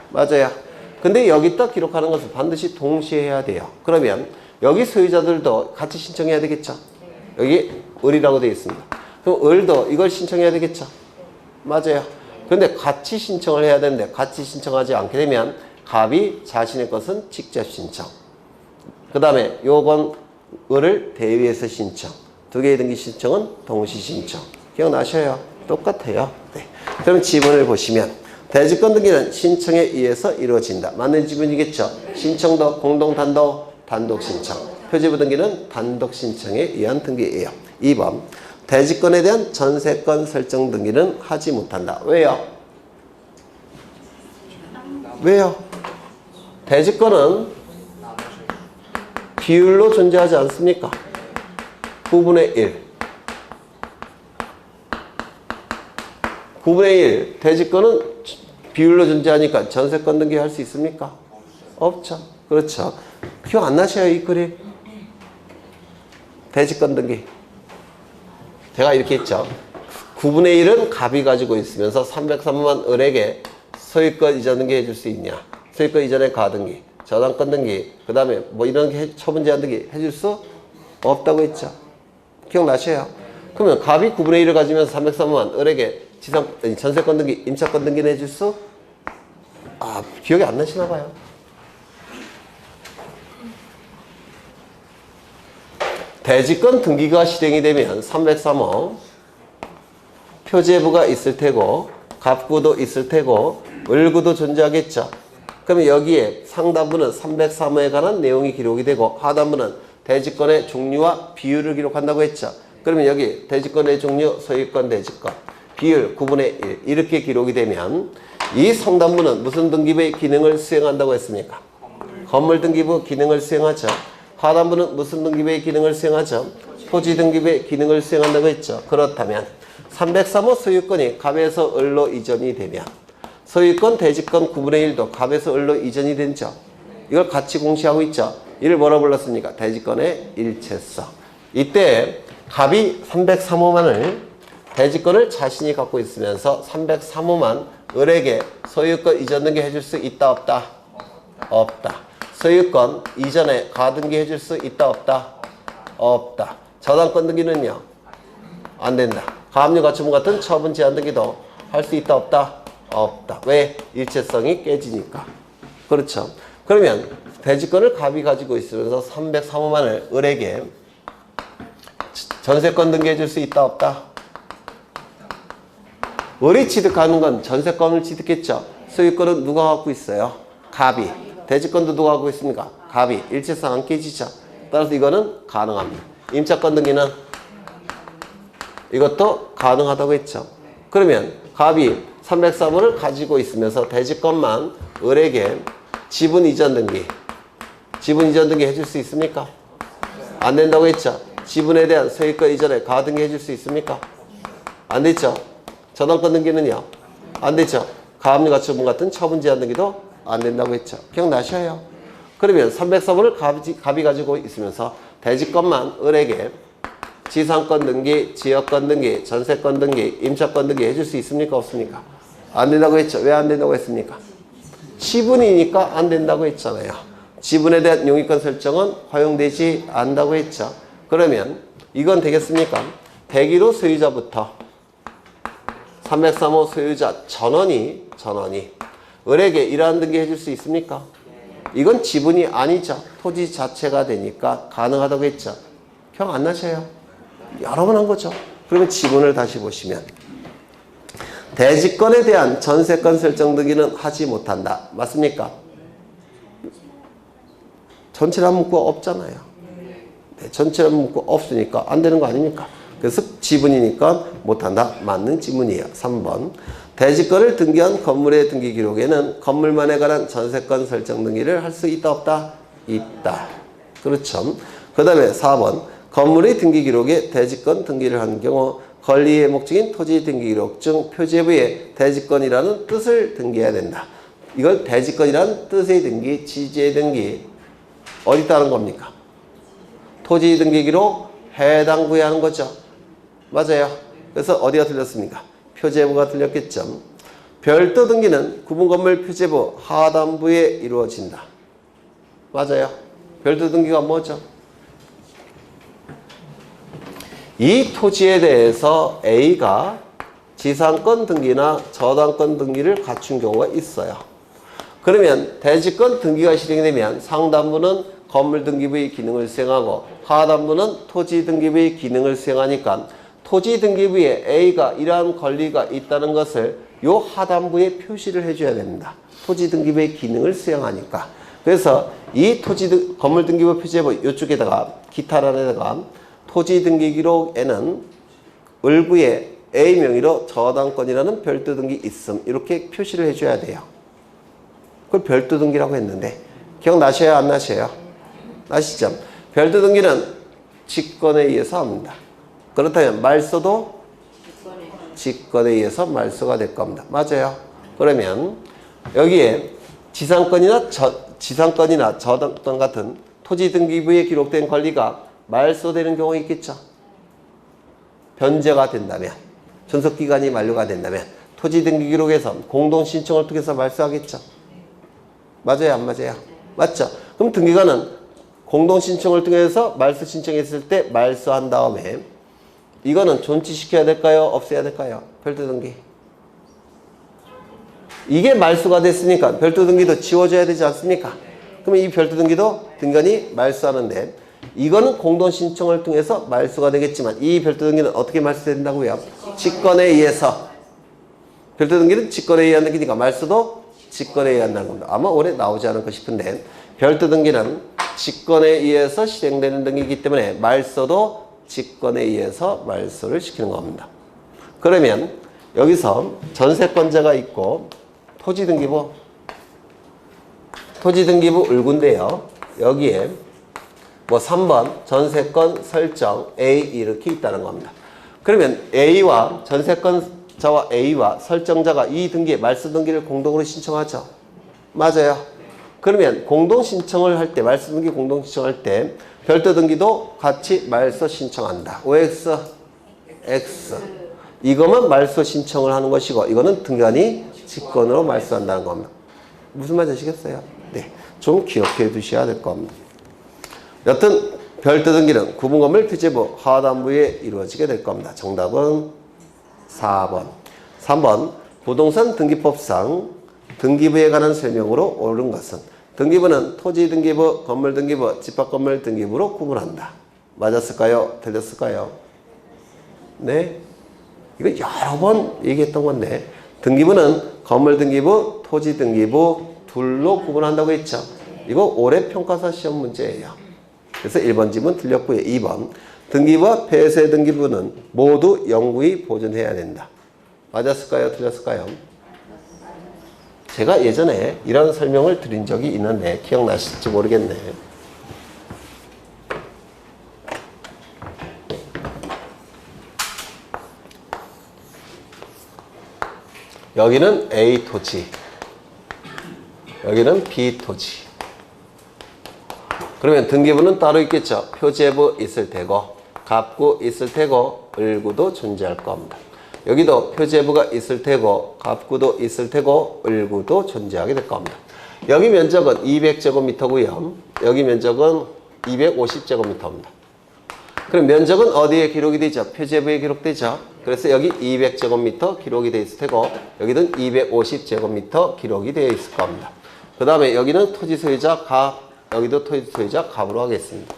맞아요. 근데 여기다 기록하는 것은 반드시 동시에 해야 돼요. 그러면 여기 소유자들도 같이 신청해야 되겠죠. 여기 을이라고 되어 있습니다. 그럼 을도 이걸 신청해야 되겠죠. 맞아요. 그런데 같이 신청을 해야 되는데 같이 신청하지 않게 되면 갑이 자신의 것은 직접 신청, 그 다음에 요건 을을 대위해서 신청, 두 개의 등기 신청은 동시 신청. 기억나셔요? 똑같아요. 네. 그럼 지문을 보시면 대지권 등기는 신청에 의해서 이루어진다. 맞는 지문이겠죠? 신청도 공동, 단독, 단독 신청. 표제부 등기는 단독 신청에 의한 등기예요. 2번 대지권에 대한 전세권 설정 등기는 하지 못한다. 왜요? 왜요? 대지권은 비율로 존재하지 않습니까? 9분의 1. 9분의 1. 대지권은 비율로 존재하니까 전세권 등기 할 수 있습니까? 없죠. 그렇죠. 기억 안 나셔요, 이 그림? 대지권 등기. 제가 이렇게 했죠. 9분의 1은 갑이 가지고 있으면서 303만 을에게 소유권 이전 등기 해줄 수 있냐? 소유권 이전의 가등기, 저당권 등기, 그 다음에 뭐 이런 게 처분 제한 등기 해줄 수 없다고 했죠. 기억나셔요? 그러면 갑이 9분의 1을 가지면서 303만 을에게 전세권 등기, 임차권 등기는 해줄 수? 기억이 안 나시나 봐요. 대지권 등기가 실행이 되면 303호 표제부가 있을 테고, 갑구도 있을 테고, 을구도 존재하겠죠. 그러면 여기에 상단부는 303호에 관한 내용이 기록이 되고, 하단부는 대지권의 종류와 비율을 기록한다고 했죠. 그러면 여기 대지권의 종류, 소유권 대지권, 비율 9분의 1 이렇게 기록이 되면 이 상단부는 무슨 등기부의 기능을 수행한다고 했습니까? 건물 등기부 기능을 수행하죠. 하단부는 무슨 등기부의 기능을 수행하죠? 토지 등기부의 기능을 수행한다고 했죠. 그렇다면 303호 소유권이 갑에서 을로 이전이 되면 소유권 대지권 9분의 1도 갑에서 을로 이전이 되죠. 이걸 같이 공시하고 있죠. 이를 뭐라 불렀습니까? 대지권의 일체성. 이때 갑이 303호만을 대지권을 자신이 갖고 있으면서 303호만 을에게 소유권 이전 등기 해줄 수 있다 없다? 없다. 소유권 이전에 가등기 해줄 수 있다 없다? 없다. 저당권 등기는요? 안 된다. 가압류 가처분 같은 처분 제한 등기도 할 수 있다 없다? 없다. 왜? 일체성이 깨지니까. 그렇죠. 그러면 대지권을 갑이 가지고 있으면서 303호만을 을에게 전세권 등기해 줄 수 있다 없다? 을이 취득하는 건 전세권을 취득했죠. 소유권은 누가 갖고 있어요? 갑이. 대지권도 누가 갖고 있습니까? 갑이. 일체성 안 깨지죠. 따라서 이거는 가능합니다. 임차권 등기는 이것도 가능하다고 했죠. 그러면 갑이 303호를 가지고 있으면서 대지권만 을에게 지분 이전 등기 해줄 수 있습니까? 안 된다고 했죠. 지분에 대한 소유권 이전에 가 등기 해줄 수 있습니까? 안 됐죠. 저당권 등기는요? 안 됐죠. 가압류 가처분 같은 처분 제한 등기도 안 된다고 했죠. 기억나셔요? 그러면 303호를 갑이 가지고 있으면서 대지권만 을에게 지상권 등기, 지역권 등기, 전세권 등기, 임차권 등기 해줄 수 있습니까? 없습니까? 안 된다고 했죠. 왜 안 된다고 했습니까? 지분이니까 안 된다고 했잖아요. 지분에 대한 용의권 설정은 허용되지 않는다고 했죠. 그러면 이건 되겠습니까? 101호 소유자부터 303호 소유자 전원이 을에게 이러한 등기 해줄 수 있습니까? 이건 지분이 아니죠. 토지 자체가 되니까 가능하다고 했죠. 기억 안 나셔요? 여러 번 한 거죠. 그러면 지분을 다시 보시면 대지권에 대한 전세권 설정 등기는 하지 못한다. 맞습니까? 전체를 묶고 없잖아요. 네, 전체를 묶고 없으니까 안 되는 거 아닙니까? 그래서 지분이니까 못한다. 맞는 지문이에요. 3번. 대지권을 등기한 건물의 등기 기록에는 건물만에 관한 전세권 설정 등기를 할 수 있다 없다? 있다. 그렇죠. 그 다음에 4번. 건물의 등기 기록에 대지권 등기를 한 경우 권리의 목적인 토지 등기 기록 중 표제부에 대지권이라는 뜻을 등기해야 된다. 이걸 대지권이라는 뜻의 등기, 지지의 등기 어디 따른 겁니까? 토지 등기 기록 해당 부에 하는 거죠. 맞아요. 그래서 어디가 틀렸습니까? 표제부가 틀렸겠죠. 별도 등기는 구분 건물 표제부 하단부에 이루어진다. 맞아요. 별도 등기가 뭐죠? 이 토지에 대해서 A가 지상권 등기나 저당권 등기를 갖춘 경우가 있어요. 그러면 대지권 등기가 실행이 되면 상단부는 건물 등기부의 기능을 수행하고 하단부는 토지 등기부의 기능을 수행하니까 토지 등기부에 A가 이러한 권리가 있다는 것을 요 하단부에 표시를 해줘야 됩니다. 토지 등기부의 기능을 수행하니까. 그래서 이 건물 등기부 표제부 이쪽에다가 기타란에다가 토지 등기 기록에는 을구에 A 명의로 저당권이라는 별도 등기 있음 이렇게 표시를 해줘야 돼요. 그걸 별도 등기라고 했는데 기억나셔요? 안 나셔요? 나시죠? 별도 등기는 직권에 의해서 합니다. 그렇다면 말소도 직권에 의해서 말소가 될 겁니다. 맞아요. 그러면 여기에 지상권이나 저당권 같은 토지 등기부에 기록된 권리가 말소되는 경우가 있겠죠. 변제가 된다면, 존속기간이 만료가 된다면 토지 등기 기록에서 공동신청을 통해서 말소하겠죠. 맞아요? 안 맞아요? 맞죠? 그럼 등기관은 공동신청을 통해서 말소 신청했을 때 말소한 다음에 이거는 존치시켜야 될까요? 없애야 될까요? 별도 등기. 이게 말소가 됐으니까 별도 등기도 지워줘야 되지 않습니까? 그러면 이 별도 등기도 등기관이 말소하는데 이거는 공동신청을 통해서 말소가 되겠지만 이 별도 등기는 어떻게 말소된다고요? 직권에 의해서. 별도 등기는 직권에 의한 등기니까 말소도 직권에 의한다는 겁니다. 아마 올해 나오지 않을까 싶은데 별도 등기는 직권에 의해서 실행되는 등기이기 때문에 말소도 직권에 의해서 말소를 시키는 겁니다. 그러면 여기서 전세권자가 있고 토지등기부 을구인데요. 여기에 뭐 3번 전세권 설정 A 이렇게 있다는 겁니다. 그러면 A와 전세권자와 A와 설정자가 이 등기에 말소 등기를 공동으로 신청하죠. 맞아요. 그러면 공동 신청을 할 때 말소 등기 공동 신청할 때 별도 등기도 같이 말소 신청한다. OX, X. 이거만 말소 신청을 하는 것이고 이거는 등기관이 직권으로 말소한다는 겁니다. 무슨 말인지 아시겠어요? 네, 좀 기억해 두셔야 될 겁니다. 여튼 별도 등기는 구분 건물 표제부 하단부에 이루어지게 될 겁니다. 정답은 4번. 3번 부동산 등기법상 등기부에 관한 설명으로 옳은 것은 등기부는 토지 등기부, 건물 등기부, 집합건물 등기부로 구분한다. 맞았을까요? 틀렸을까요? 네. 이거 여러 번 얘기했던 건데 등기부는 건물 등기부, 토지 등기부 둘로 구분한다고 했죠. 이거 올해 평가사 시험 문제예요. 그래서 1번 집은 틀렸고요. 2번 등기부와 폐쇄 등기부는 모두 영구히 보존해야 된다. 맞았을까요? 틀렸을까요? 제가 예전에 이런 설명을 드린 적이 있는데 기억나실지 모르겠네. 여기는 A 토지, 여기는 B 토지. 그러면 등기부는 따로 있겠죠. 표제부 있을 테고 갑구 있을 테고 을구도 존재할 겁니다. 여기도 표제부가 있을 테고 갑구도 있을 테고 을구도 존재하게 될 겁니다. 여기 면적은 200제곱미터고요. 여기 면적은 250제곱미터입니다. 그럼 면적은 어디에 기록이 되죠? 표제부에 기록되죠. 그래서 여기 200제곱미터 기록이 되어 있을 테고 여기는 250제곱미터 기록이 되어 있을 겁니다. 그 다음에 여기는 토지 소유자 갑, 여기도 토지 소유자 갑으로 하겠습니다.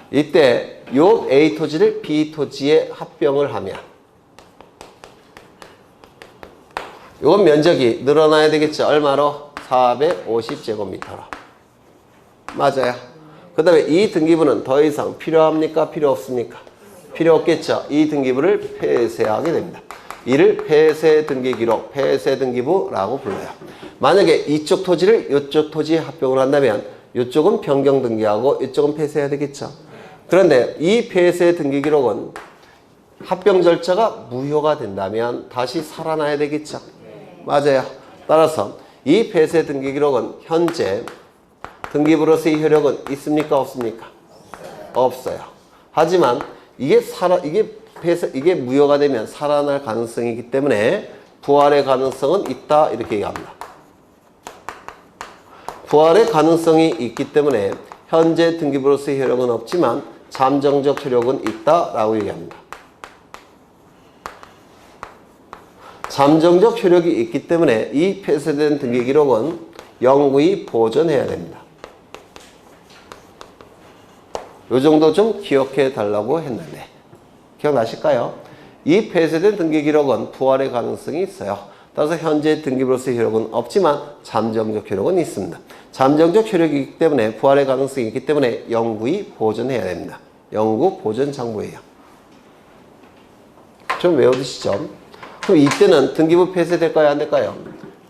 이때 요 A 토지를 B 토지에 합병을 하면 요건 면적이 늘어나야 되겠죠. 얼마로? 450제곱미터로. 맞아요. 그 다음에 이 등기부는 더 이상 필요합니까? 필요 없습니까? 필요 없겠죠. 이 등기부를 폐쇄하게 됩니다. 이를 폐쇄 등기기록, 폐쇄 등기부라고 불러요. 만약에 이쪽 토지를 이쪽 토지에 합병을 한다면 이쪽은 변경 등기하고 이쪽은 폐쇄해야 되겠죠. 그런데 이 폐쇄 등기기록은 합병 절차가 무효가 된다면 다시 살아나야 되겠죠. 맞아요. 따라서 이 폐쇄 등기기록은 현재 등기부로서의 효력은 있습니까? 없습니까? 없어요. 하지만 이게 무효가 되면 살아날 가능성이 있기 때문에 부활의 가능성은 있다 이렇게 얘기합니다. 부활의 가능성이 있기 때문에 현재 등기부로서의 효력은 없지만 잠정적 효력은 있다라고 얘기합니다. 잠정적 효력이 있기 때문에 이 폐쇄된 등기 기록은 영구히 보존해야 됩니다. 요 정도 좀 기억해 달라고 했는데 기억나실까요? 이 폐쇄된 등기 기록은 부활의 가능성이 있어요. 따라서 현재 등기부로서의 효력은 없지만 잠정적 효력은 있습니다. 잠정적 효력이 있기 때문에 부활의 가능성이 있기 때문에 영구히 보존해야 됩니다. 영구 보존 장부예요. 좀 외워두시죠. 그럼 이때는 등기부 폐쇄될까요? 안 될까요?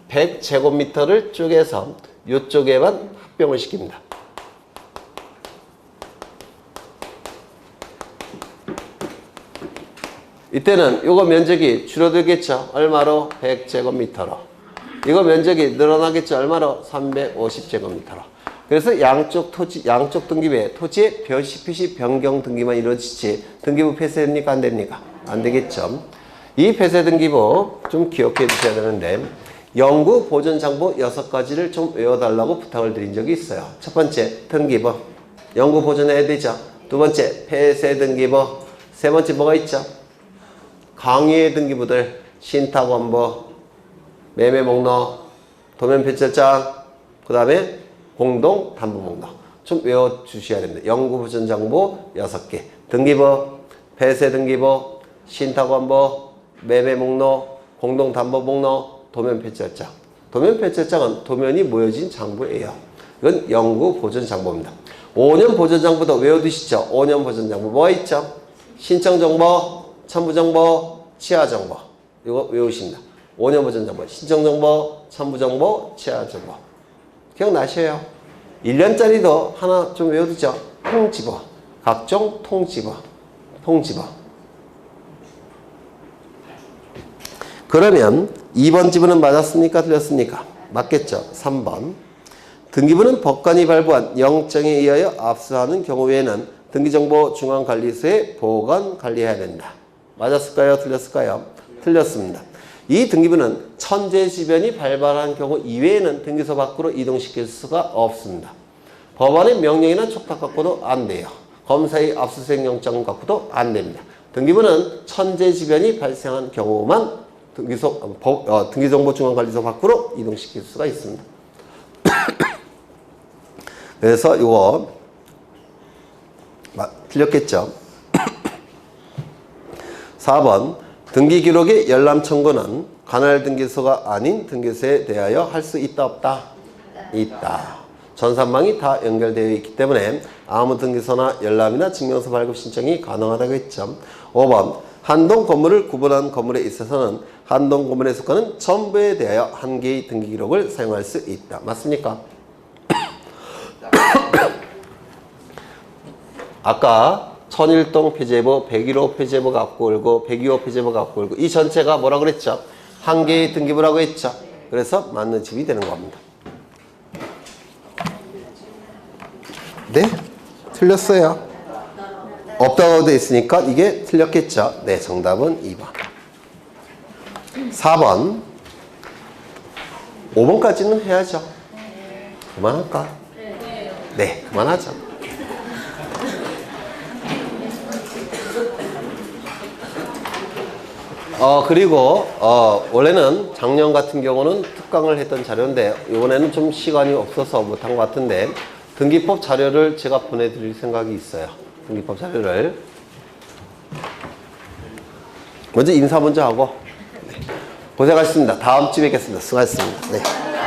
100제곱미터를 쪼개서 이쪽에만 합병을 시킵니다. 이때는 이거 면적이 줄어들겠죠. 얼마로? 100제곱미터로. 이거 면적이 늘어나겠죠. 얼마로? 350제곱미터로. 그래서 양쪽 등기부에 토지의 표시 변경 등기만 이루어지지 등기부 폐쇄됩니까? 안 됩니까? 안 되겠죠. 이 폐쇄 등기부 좀 기억해 두셔야 되는데 영구 보존 장부 6가지를 좀 외워달라고 부탁을 드린 적이 있어요. 첫 번째 등기부 영구 보존해야 되죠. 두 번째 폐쇄 등기부, 세 번째 뭐가 있죠? 강의 등기부들 신탁원부, 매매 목록, 도면 배찰장, 그 다음에 공동 담보 목록 좀 외워주셔야 됩니다. 영구 보존 장부 6개, 등기부, 폐쇄 등기부, 신탁원부, 매매 목록, 공동 담보 목록, 도면 배찰장. 도면 배찰장은 도면이 모여진 장부예요. 이건 영구 보존 장부입니다. 5년 보존 장부도 외워두시죠. 5년 보존 장부 뭐가 있죠? 신청 정보, 첨부 정보, 치하 정보. 이거 외우십니다. 5년 보존 정보, 신청 정보, 첨부 정보, 치하 정보. 기억나셔요? 1년짜리도 하나 좀 외워두죠. 통지부, 각종 통지부. 그러면 2번 지부는 맞았습니까? 틀렸습니까? 맞겠죠. 3번. 등기부는 법관이 발부한 영장에 의하여 압수하는 경우 외에는 등기정보 중앙관리소에 보관 관리해야 된다. 맞았을까요? 틀렸을까요? 틀렸습니다. 이 등기부는 천재지변이 발발한 경우 이외에는 등기소 밖으로 이동시킬 수가 없습니다. 법원의 명령이나 촉탁 갖고도 안 돼요. 검사의 압수수색 영장 갖고도 안 됩니다. 등기부는 천재지변이 발생한 경우만 등기정보중앙관리소 밖으로 이동시킬 수가 있습니다. 그래서 이거 틀렸겠죠? 4번 등기기록의 열람 청구는 관할 등기소가 아닌 등기소에 대하여 할 수 있다 없다? 있다. 전산망이 다 연결되어 있기 때문에 아무 등기소나 열람이나 증명서 발급 신청이 가능하다고 했죠. 5번 한동 건물을 구분한 건물에 있어서는 한동 건물에 속하는 전부에 대하여 한 개의 등기기록을 사용할 수 있다. 맞습니까? 아까 1001동 폐재부, 101호 폐재부 갖고 올고 102호 폐재부 갖고 올고 이 전체가 뭐라고 그랬죠? 한 개의 등기부라고 했죠. 그래서 맞는 집이 되는 겁니다. 네? 틀렸어요. 없다고 되어 있으니까 이게 틀렸겠죠. 네, 정답은 2번. 4번 5번까지는 해야죠. 그만할까? 네, 그만하죠. 그리고 원래는 작년 같은 경우는 특강을 했던 자료인데 이번에는 좀 시간이 없어서 못한 것 같은데 등기법 자료를 제가 보내드릴 생각이 있어요. 등기법 자료를 먼저 인사 먼저 하고 네. 고생하셨습니다. 다음 주에 뵙겠습니다. 수고하셨습니다. 네.